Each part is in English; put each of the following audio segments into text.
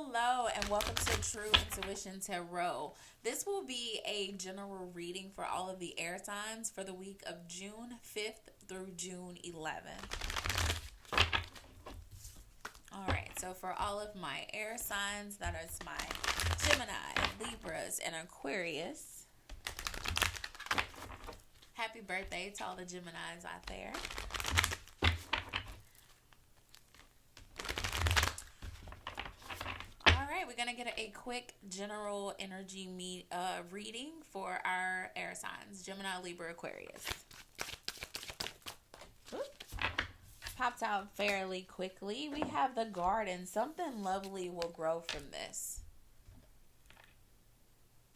Hello, and welcome to True Intuition Tarot. This will be a general reading for all of the air signs for the week of June 5th through June 11th. Alright, so for all of my air signs, that is my Gemini, Libras, and Aquarius. Happy birthday to all the Geminis out there. We're going to get a quick general energy reading for our air signs, Gemini, Libra, Aquarius. Popped out fairly quickly. We have the garden. Something lovely will grow from this.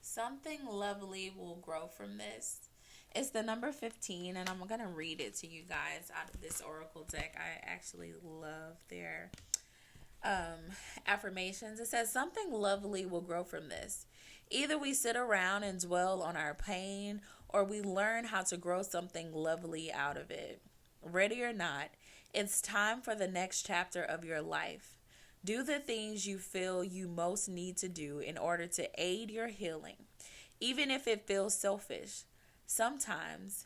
Something lovely will grow from this. It's the number 15, and I'm going to read it to you guys out of this oracle deck. I actually love their affirmations. It says something lovely will grow from this. Either we sit around and dwell on our pain, or we learn how to grow something lovely out of it. Ready or not, it's time for the next chapter of your life. Do the things you feel you most need to do in order to aid your healing, even if it feels selfish. Sometimes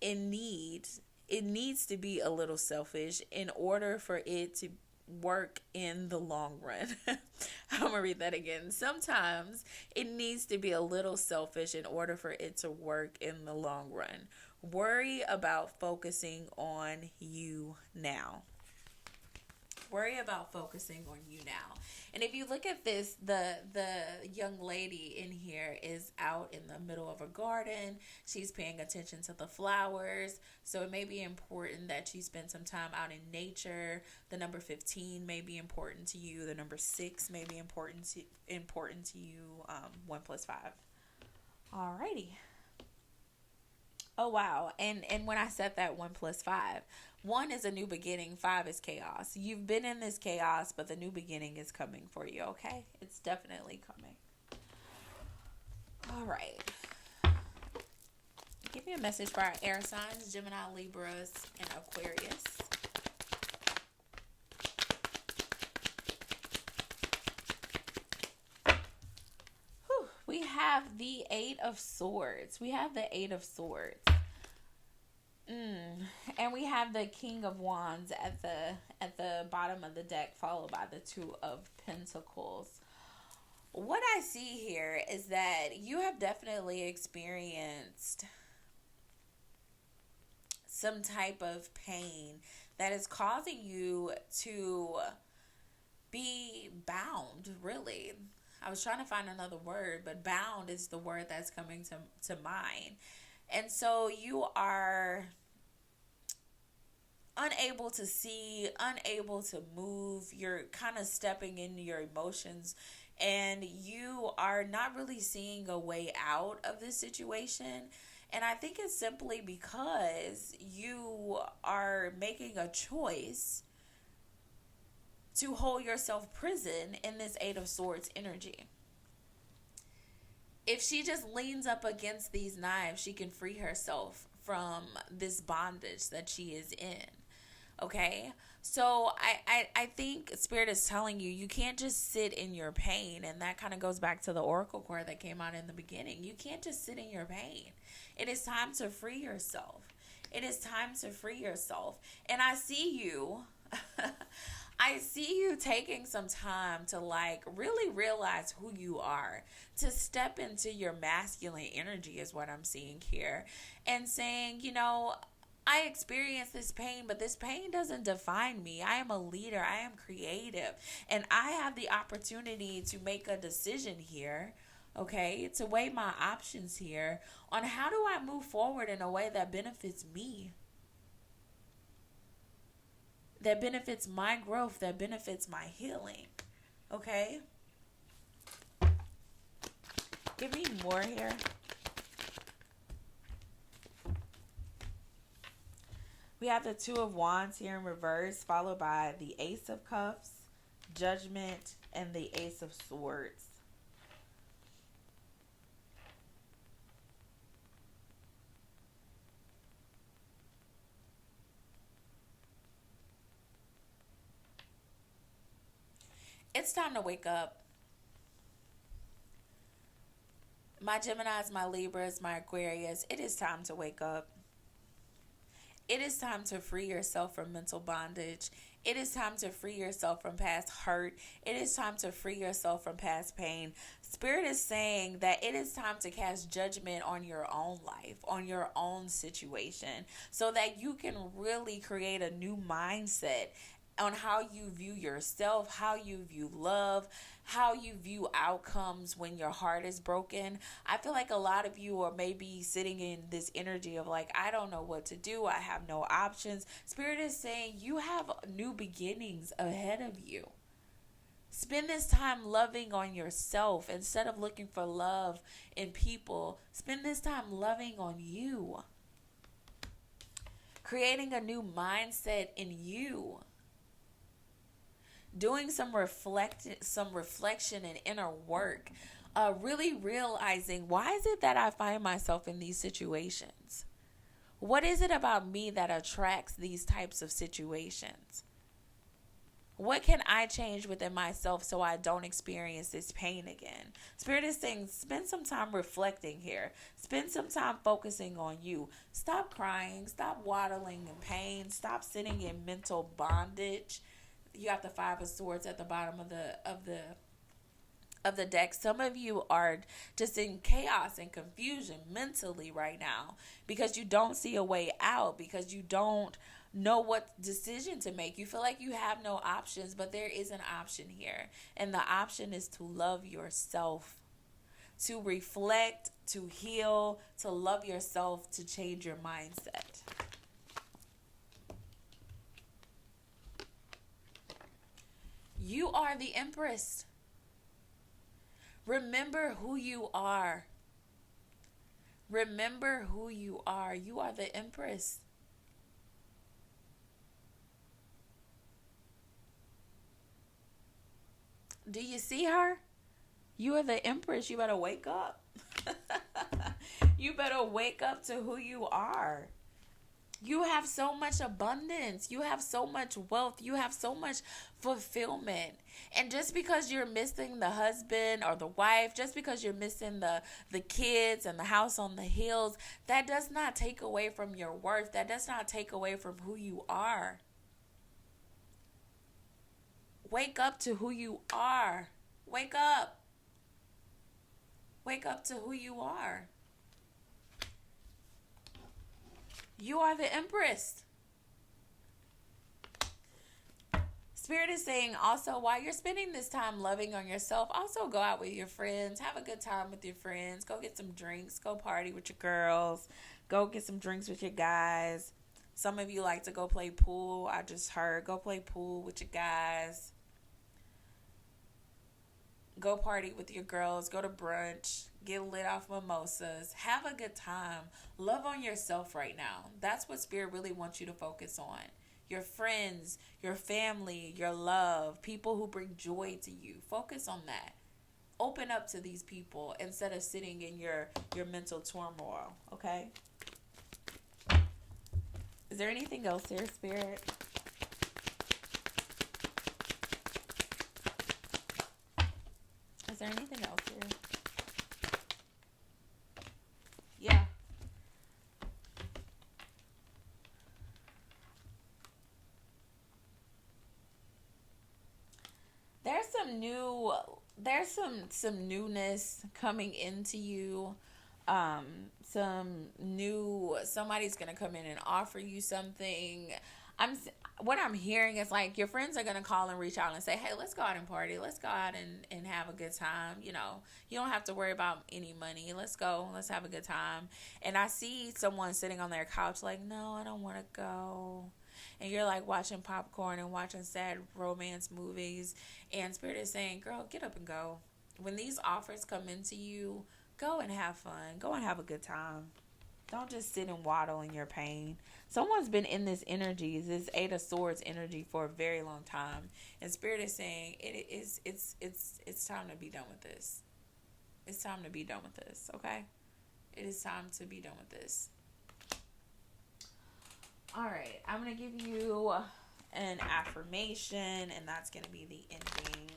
it needs to be a little selfish in order for it to work in the long run. I'm gonna read that again. Sometimes it needs to be a little selfish in order for it to work in the long run. Worry about focusing on you now. Worry about focusing on you now. And if you look at this, the young lady in here is out in the middle of a garden. She's paying attention to the flowers. So it may be important that you spend some time out in nature. The number 15 may be important to you. The number 6 may be important to you. 1 plus 5. Alrighty. Oh, wow. And when I said that 1 plus 5, 1 is a new beginning, 5 is chaos. You've been in this chaos, but the new beginning is coming for you, okay? It's definitely coming. All right. Give me a message for our air signs, Gemini, Libras, and Aquarius. We have the 8 of Swords. And we have the King of Wands at the bottom of the deck, followed by the 2 of Pentacles. What I see here is that you have definitely experienced some type of pain that is causing you to be bound, really. I was trying to find another word, but bound is the word that's coming to mind. And so you are unable to see, unable to move. You're kind of stepping into your emotions, and you are not really seeing a way out of this situation. And I think it's simply because you are making a choice to hold yourself prison in this 8 of Swords energy. If she just leans up against these knives, she can free herself from this bondage that she is in. Okay? So I think Spirit is telling you, you can't just sit in your pain. And that kind of goes back to the Oracle card that came out in the beginning. You can't just sit in your pain. It is time to free yourself. It is time to free yourself. And I see you... I see you taking some time to really realize who you are, to step into your masculine energy is what I'm seeing here, and saying, I experience this pain, but this pain doesn't define me. I am a leader. I am creative, and I have the opportunity to make a decision here, okay, to weigh my options here on how do I move forward in a way that benefits me, that benefits my growth, that benefits my healing. Okay? Give me more here. We have the 2 of Wands here in reverse, followed by the Ace of Cups, Judgment, and the Ace of Swords. it's It's time to wake up. My Geminis, my Libras, my Aquarius, it is time to wake up. It is time to free yourself from mental bondage. It is time to free yourself from past hurt. It is time to free yourself from past pain. Spirit is saying that it is time to cast judgment on your own life, on your own situation, so that you can really create a new mindset on how you view yourself, how you view love, how you view outcomes when your heart is broken. I feel like a lot of you are maybe sitting in this energy of like, I don't know what to do. I have no options. Spirit is saying you have new beginnings ahead of you. Spend this time loving on yourself instead of looking for love in people. Spend this time loving on you. Creating a new mindset in you. Doing some reflection and inner work, really realizing, why is it that I find myself in these situations? What is it about me that attracts these types of situations? What can I change within myself so I don't experience this pain again? Spirit is saying, spend some time reflecting here. Spend some time focusing on you. Stop crying. Stop waddling in pain. Stop sitting in mental bondage. You have the Five of Swords at the bottom of the deck. Some of you are just in chaos and confusion mentally right now because you don't see a way out, because you don't know what decision to make. You feel like you have no options, but there is an option here. And the option is to love yourself, to reflect, to heal, to love yourself, to change your mindset. You are the Empress. Remember who you are. Remember who you are. You are the Empress. Do you see her? You are the Empress. You better wake up. You better wake up to who you are. You have so much abundance. You have so much wealth. You have so much fulfillment. And just because you're missing the husband or the wife, just because you're missing the kids and the house on the hills, that does not take away from your worth. That does not take away from who you are. Wake up to who you are. Wake up. Wake up to who you are. You are the Empress. Spirit is saying also, while you're spending this time loving on yourself, also go out with your friends. Have a good time with your friends. Go get some drinks. Go party with your girls. Go get some drinks with your guys. Some of you like to go play pool. I just heard. Go play pool with your guys. Go party with your girls. Go to brunch. Get lit off mimosas. Have a good time. Love on yourself right now. That's what Spirit really wants you to focus on. Your friends, your family, your love, people who bring joy to you. Focus on that. Open up to these people instead of sitting in your mental turmoil, okay? Is there anything else here, Spirit? Is there anything else here? Yeah. There's some newness coming into you. Somebody's gonna come in and offer you something. What I'm hearing is like your friends are gonna call and reach out and say, hey, let's go out and party. Let's go out and have a good time. You know, you don't have to worry about any money. Let's go. Let's have a good time. And I see someone sitting on their couch like, no, I don't want to go. And you're like watching popcorn and watching sad romance movies. And Spirit is saying, girl, get up and go. When these offers come into you, go and have fun. Go and have a good time. Don't just sit and waddle in your pain. Someone's been in this energy, this Eight of Swords energy, for a very long time. And Spirit is saying it's time to be done with this. It's time to be done with this, okay? It is time to be done with this. All right, I'm going to give you an affirmation, and that's going to be the ending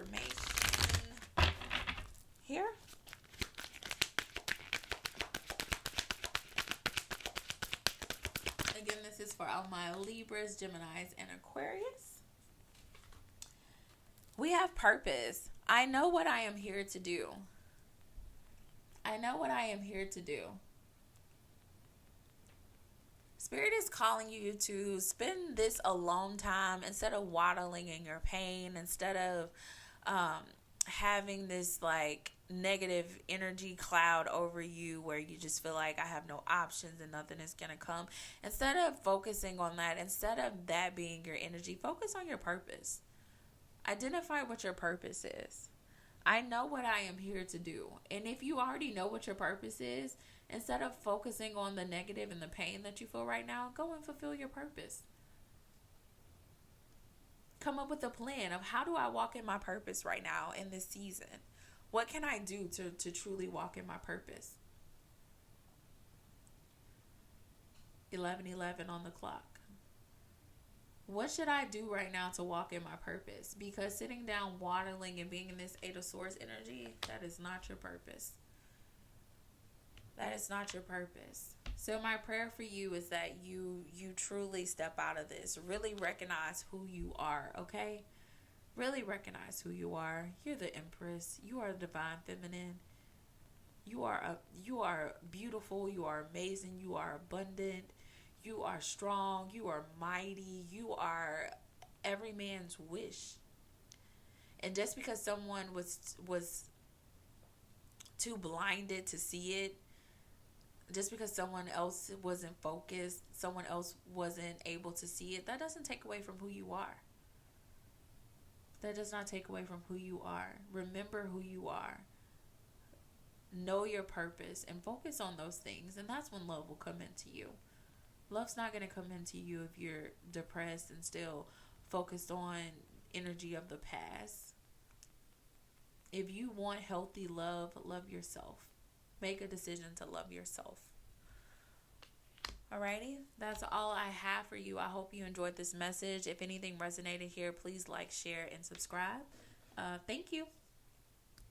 affirmation here. Again, this is for all my Libras, Geminis, and Aquarius. We have purpose. I know what I am here to do. I know what I am here to do. Spirit is calling you to spend this alone time instead of waddling in your pain, instead of having this like negative energy cloud over you where you just feel like I have no options and nothing is going to come. Instead of focusing on that, instead of that being your energy, focus on your purpose. Identify what your purpose is. I know what I am here to do. And if you already know what your purpose is, instead of focusing on the negative and the pain that you feel right now, go and fulfill your purpose. Come up with a plan of how do I walk in my purpose right now in this season? What can I do to truly walk in my purpose? 11:11 on the clock. What should I do right now to walk in my purpose? Because sitting down, waddling, and being in this Eight of Swords energy, that is not your purpose. That is not your purpose. So my prayer for you is that you truly step out of this. Really recognize who you are, okay? Really recognize who you are. You're the Empress. You are the divine feminine. You are beautiful. You are amazing. You are abundant. You are strong. You are mighty. You are every man's wish. And just because someone was too blinded to see it, just because someone else wasn't focused, someone else wasn't able to see it, that doesn't take away from who you are. That does not take away from who you are. Remember who you are. Know your purpose and focus on those things. And that's when love will come into you. Love's not going to come into you if you're depressed and still focused on energy of the past. If you want healthy love, love yourself. Make a decision to love yourself. Alrighty, that's all I have for you. I hope you enjoyed this message. If anything resonated here, please like, share, and subscribe. Thank you.